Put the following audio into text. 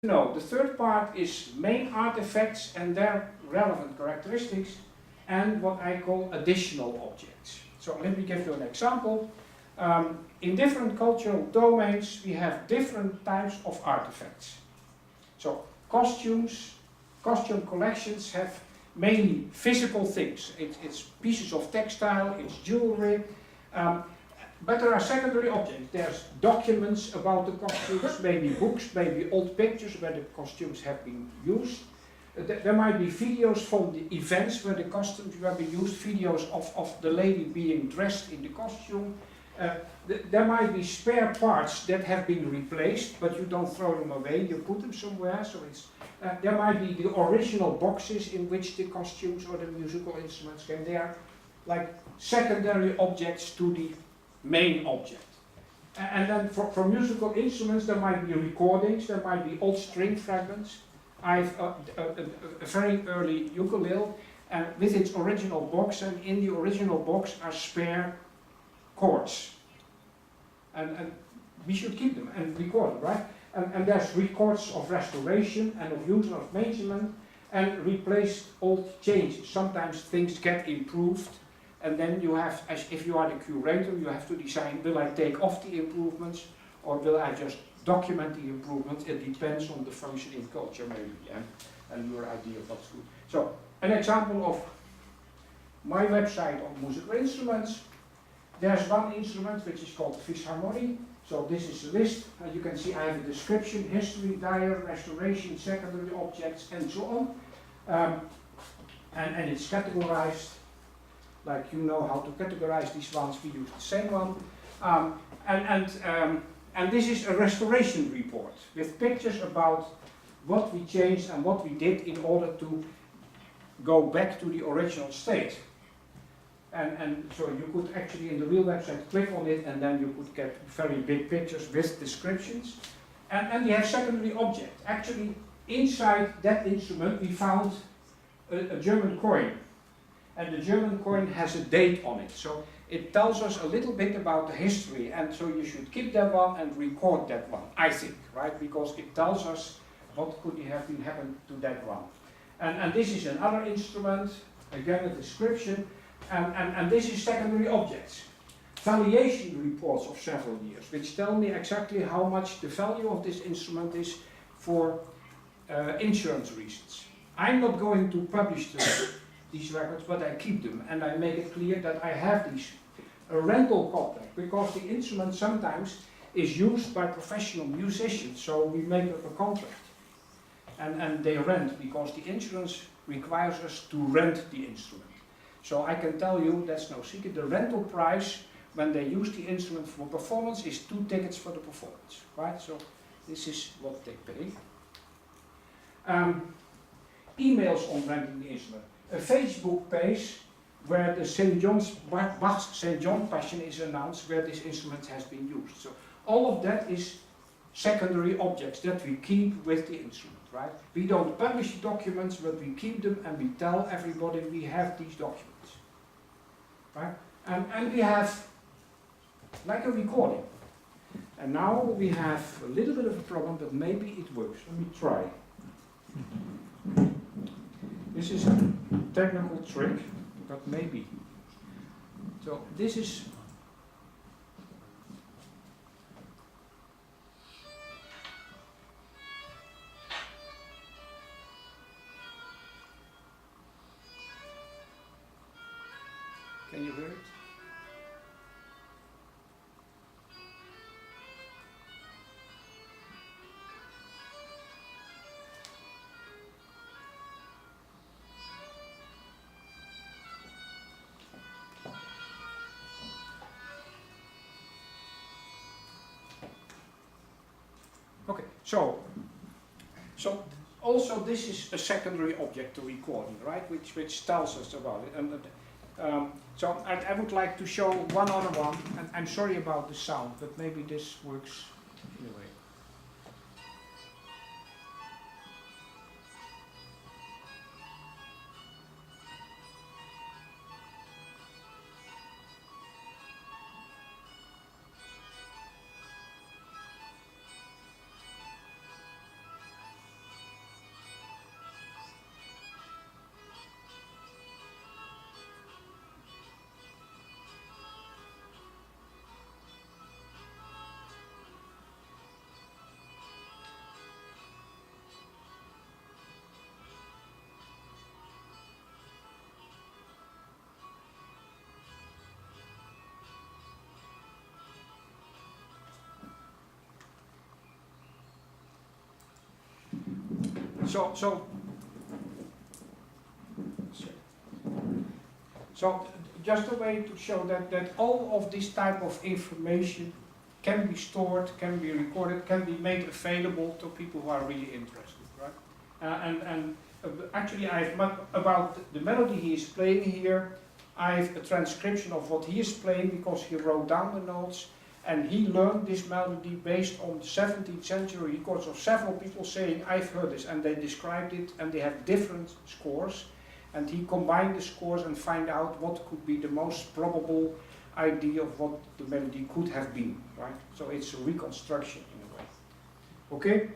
No, the third part is main artifacts and their relevant characteristics, and what I call additional objects. So let me give you an example. In different cultural domains we have different types of artifacts. So costume collections have mainly physical things. It's pieces of textile, it's jewelry, but there are secondary objects. There's documents about the costumes, maybe books, maybe old pictures where the costumes have been used. There might be videos from the events where the costumes were being used, videos of the lady being dressed in the costume. There might be spare parts that have been replaced, but you don't throw them away, you put them somewhere. So there might be the original boxes in which the costumes or the musical instruments came. They are like secondary objects to the main object. And then for musical instruments there might be recordings, there might be old string fragments. I've a very early ukulele with its original box, and in the original box are spare chords. And we should keep them and record them, right? And there's records of restoration and of use and of measurement and replaced old changes. Sometimes things get improved, and then you have, as if you are the curator, you have to decide, will I take off the improvements or will I just document the improvements? It depends on the functioning culture maybe, and your idea of what's good. So, an example of my website on musical instruments. There's one instrument which is called Fisharmonie. So this is a list. As you can see, I have a description, history, diary, restoration, secondary objects, and so on. And it's categorized, like you know how to categorize these ones, we use the same one. And this is a restoration report with pictures about what we changed and what we did in order to go back to the original state. And so you could actually in the real website click on it, and then you could get very big pictures with descriptions. And we have secondary object. Actually, inside that instrument we found a German coin. And the German coin has a date on it. So it tells us a little bit about the history, and so you should keep that one and record that one, I think, right? Because it tells us what could have been happened to that one. And this is another instrument, again a description. And this is secondary objects. Valuation reports of several years, which tell me exactly how much the value of this instrument is for insurance reasons. I'm not going to publish these records, but I keep them, and I make it clear that I have these. A rental contract, because the instrument sometimes is used by professional musicians, so we make a contract. And they rent, because the insurance requires us to rent the instrument. So I can tell you, that's no secret, the rental price when they use the instrument for performance is 2 tickets for the performance, right? So this is what they pay. Emails on renting the instrument. A Facebook page where the Bach's St. John Passion is announced, where this instrument has been used. So all of that is secondary objects that we keep with the instrument, right? We don't publish the documents, but we keep them and we tell everybody we have these documents, right? And we have like a recording. And now we have a little bit of a problem, but maybe it works. Let me try. This is a technical trick, but maybe. So this is can you hear it? Okay, so also this is a secondary object to recording, right? Which tells us about it. And so I would like to show one other one, and I'm sorry about the sound, but maybe this works anyway. So just a way to show that all of this type of information can be stored, can be recorded, can be made available to people who are really interested, right? Actually, about the melody he is playing here, I have a transcription of what he is playing because he wrote down the notes, and he learned this melody based on 17th century records of several people saying, I've heard this, and they described it, and they have different scores, and he combined the scores and find out what could be the most probable idea of what the melody could have been, right? So it's a reconstruction in a way. Okay?